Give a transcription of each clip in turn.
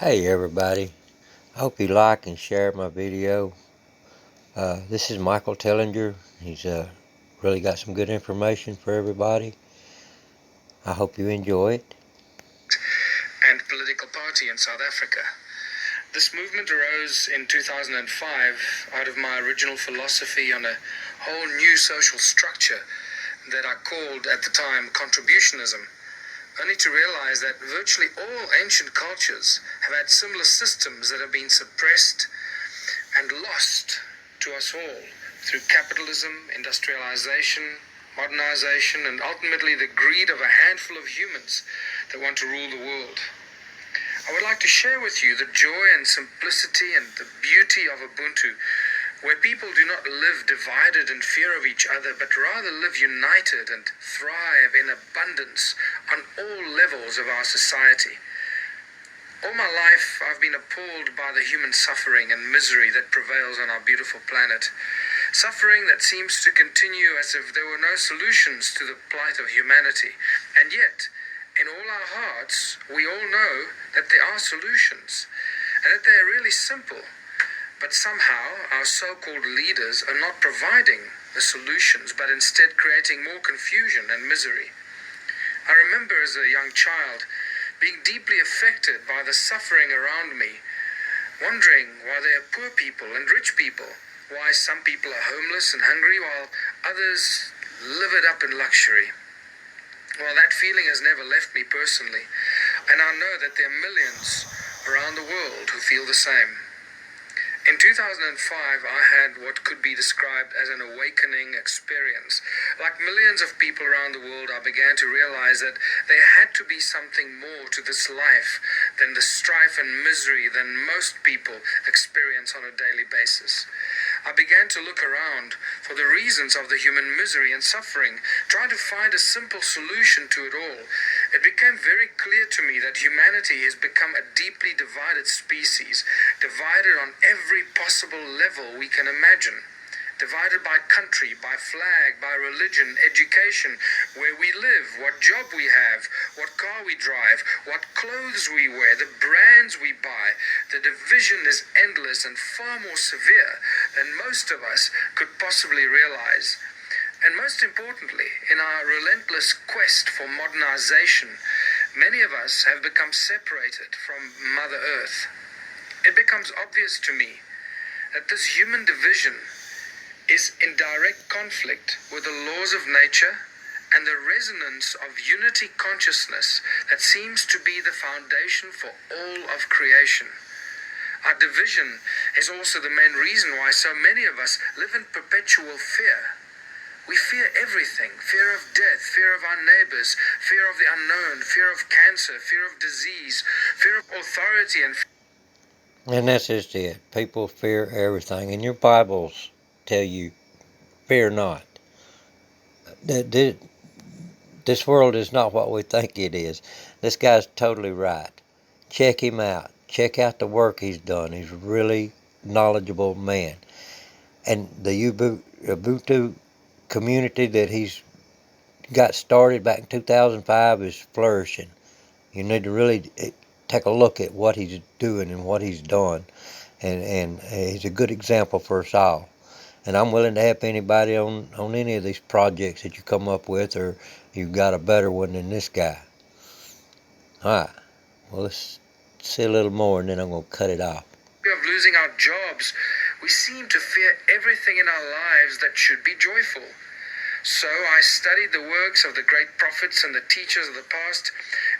Hey everybody, I hope you like and share my video. This is Michael Tellinger. He's really got some good information for everybody. I hope you enjoy it. And political party in South Africa. This movement arose in 2005 out of my original philosophy on a whole new social structure that I called at the time contributionism, only to realize that virtually all ancient cultures have had similar systems that have been suppressed and lost to us all through capitalism, industrialization, modernization, and ultimately the greed of a handful of humans that want to rule the world. I would like to share with you the joy and simplicity and the beauty of Ubuntu, where people do not live divided in fear of each other, but rather live united and thrive in abundance on all levels of our society. All my life, I've been appalled by the human suffering and misery that prevails on our beautiful planet. Suffering that seems to continue as if there were no solutions to the plight of humanity. And yet, in all our hearts, we all know that there are solutions, and that they are really simple. But somehow, our so-called leaders are not providing the solutions, but instead creating more confusion and misery. I remember as a young child being deeply affected by the suffering around me, wondering why there are poor people and rich people, why some people are homeless and hungry while others live it up in luxury. Well, that feeling has never left me personally, and I know that there are millions around the world who feel the same. In 2005, I had what could be described as an awakening experience. Like millions of people around the world, I began to realize that there had to be something more to this life than the strife and misery that most people experience on a daily basis. I began to look around for the reasons of the human misery and suffering, trying to find a simple solution to it all. It became very clear to me that humanity has become a deeply divided species, divided on every possible level we can imagine. Divided by country, by flag, by religion, education, where we live, what job we have, what car we drive, what clothes we wear, the brands we buy. The division is endless and far more severe than most of us could possibly realize. And most importantly, in our relentless quest for modernization, many of us have become separated from Mother Earth. It becomes obvious to me that this human division is in direct conflict with the laws of nature and the resonance of unity consciousness that seems to be the foundation for all of creation. Our division is also the main reason why so many of us live in perpetual fear. We fear everything: fear of death, fear of our neighbors, fear of the unknown, fear of cancer, fear of disease, fear of authority, And that's just it. People fear everything. And your Bibles tell you, fear not. This world is not what we think it is. This guy's totally right. Check him out. Check out the work he's done. He's a really knowledgeable man. And the Ubuntu community that he's got started back in 2005 is flourishing. You need to really take a look at what he's doing and what he's done, and he's a good example for us all. And I'm willing to help anybody on any of these projects that you come up with, or you've got a better one than this guy. All right, well, let's see a little more, and then I'm going to cut it off. of losing our jobs. We seem to fear everything in our lives that should be joyful. So I studied the works of the great prophets and the teachers of the past,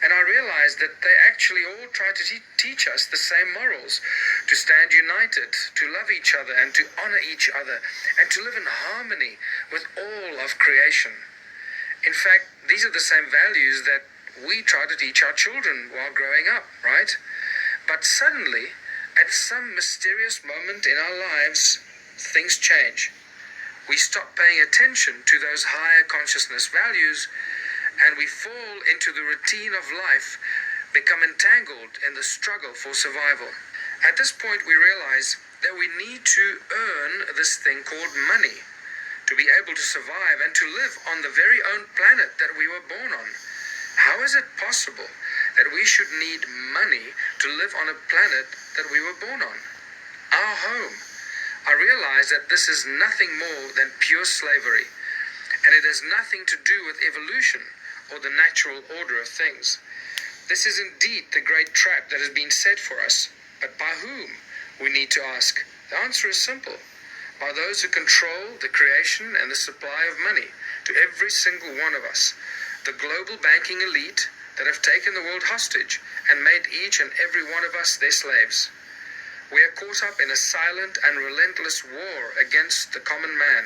and I realized that they actually all try to teach us the same morals: to stand united, to love each other, and to honor each other, and to live in harmony with all of creation. In fact, these are the same values that we try to teach our children while growing up, right? But suddenly, at some mysterious moment in our lives, things change. We stop paying attention to those higher consciousness values, and we fall into the routine of life, become entangled in the struggle for survival. At this point, we realize that we need to earn this thing called money to be able to survive and to live on the very own planet that we were born on. How is it possible that we should need money to live on a planet that we were born on, our home. I realize that this is nothing more than pure slavery, and it has nothing to do with evolution or the natural order of things. This is indeed the great trap that has been set for us, but by whom, we need to ask. The answer is simple: by those who control the creation and the supply of money to every single one of us, the global banking elite that have taken the world hostage and made each and every one of us their slaves. We are caught up in a silent and relentless war against the common man,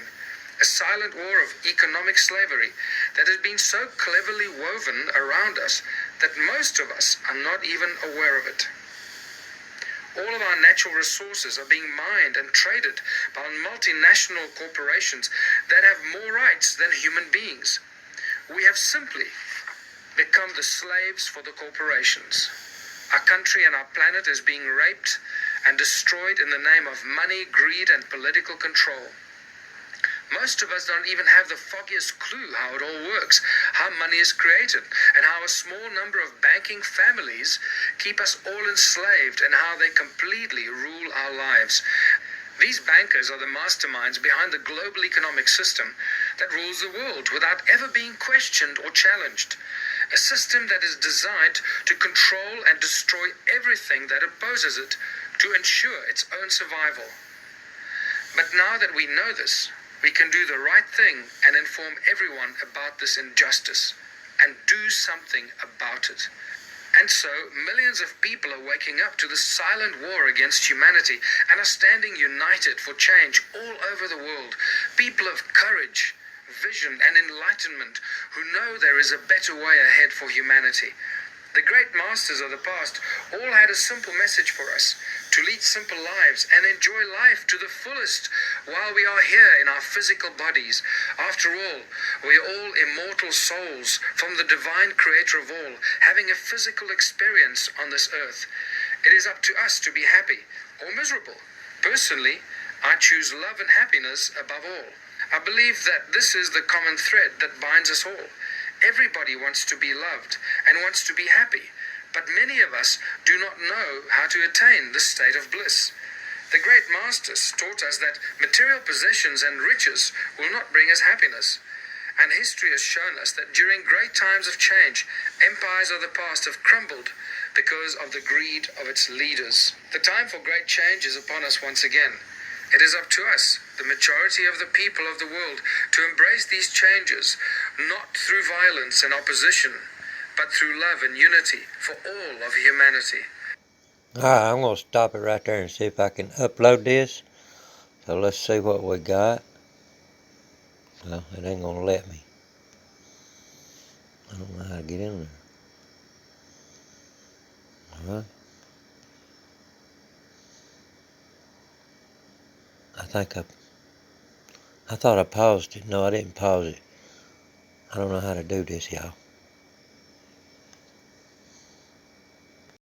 a silent war of economic slavery that has been so cleverly woven around us that most of us are not even aware of it. All of our natural resources are being mined and traded by multinational corporations that have more rights than human beings. We have simply become the slaves for the corporations. Our country and our planet is being raped and destroyed in the name of money, greed, and political control. Most of us don't even have the foggiest clue how it all works, how money is created, and how a small number of banking families keep us all enslaved, and how they completely rule our lives. These bankers are the masterminds behind the global economic system that rules the world without ever being questioned or challenged. A system that is designed to control and destroy everything that opposes it to ensure its own survival. But now that we know this, we can do the right thing and inform everyone about this injustice and do something about it. And so, millions of people are waking up to the silent war against humanity and are standing united for change all over the world. People of courage, vision, and enlightenment who know there is a better way ahead for humanity. The great masters of the past all had a simple message for us: to lead simple lives and enjoy life to the fullest while we are here in our physical bodies. After all, we are all immortal souls from the divine creator of all, having a physical experience on this earth. It is up to us to be happy or miserable. Personally, I choose love and happiness above all. I believe that this is the common thread that binds us all. Everybody wants to be loved and wants to be happy, but many of us do not know how to attain this state of bliss. The great masters taught us that material possessions and riches will not bring us happiness. And history has shown us that during great times of change, empires of the past have crumbled because of the greed of its leaders. The time for great change is upon us once again. It is up to us, the majority of the people of the world, to embrace these changes, not through violence and opposition, but through love and unity for all of humanity. Alright, I'm going to stop it right there and see if I can upload this. So let's see what we got. Well, it ain't going to let me. I don't know how to get in there. Alright. I thought I paused it. No, I didn't pause it. I don't know how to do this, y'all.